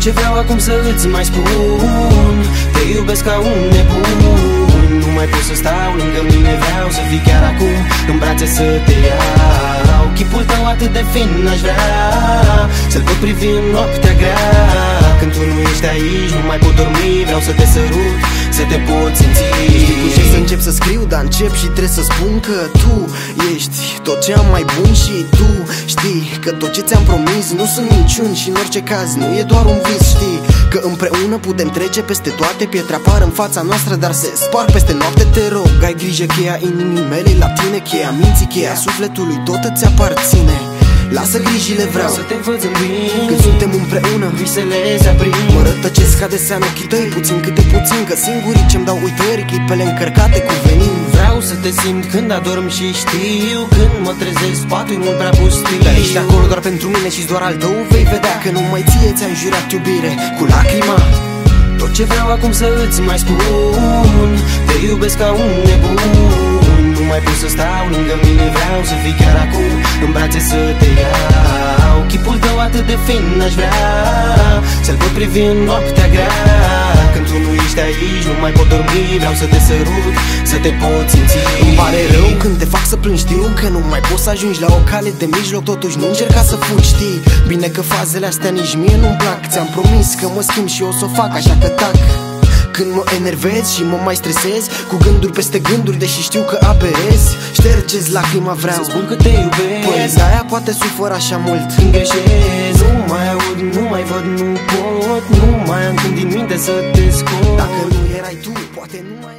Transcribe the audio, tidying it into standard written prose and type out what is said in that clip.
ce vreau acum să îți mai spun, te iubesc ca un nebun. Nu mai pot să stau lângă mine, vreau să fii chiar acum în brațe să te iau. Chipul tău atât de fin aș vrea să-l pot privi în noaptea grea. Când tu nu ești aici, nu mai pot dormi, vreau să te sărut, să te pot simți. Știi cu ce să încep să scriu, dar încep și trebuie să spun că tu ești tot ce am mai bun. Și tu știi că tot ce ți-am promis nu sunt minciuni și în orice caz nu e doar un vis. Știi că împreună putem trece peste toate, pietre apar în fața noastră, dar se spar peste noapte. Te rog, ai grijă, cheia inimii mele la tine, cheia minții, cheia sufletului, tot îți aparține. Lasă grijile, vreau să te văd zâmbind când suntem împreună, visele se aprind. Mă rătăcesc ca de seamă ochii tăi, puțin câte puțin, că singurii ce-mi dau uitări, clipele încărcate cu venin. Vreau să te simt când adorm și știu, când mă trezesc, spatul e mult prea pustiu. Dar ești acolo doar pentru mine și doar al tău vei vedea că numai ție ți-am jurat iubire cu lacrima. Tot ce vreau acum să îți mai spun, te iubesc ca un nebun. Nu mai pot să stau lângă mine, vreau să fii chiar acum în brațe să te iau. Chipul tău atât de fin aș vrea să-l pot privi în noaptea grea. Când tu nu ești aici, nu mai pot dormi, vreau să te sărut, să te pot simți. Îmi pare rău când te fac să plângi, știu că nu mai poți să ajungi la o cale de mijloc, totuși nu încerca să fugi. Știi bine că fazele astea nici mie nu-mi plac, ți-am promis că mă schimb și o să o fac, așa că tac. Când mă enervez și mă mai stresez cu gânduri peste gânduri, deși știu că aberez, ștergeți lacrima, vreau să spun că te iubesc. Păi de-aia poate sufăr așa mult când greșesc. Nu mai aud, nu mai văd, nu pot, nu mai am când din minte să te scot. Dacă nu erai tu, poate nu mai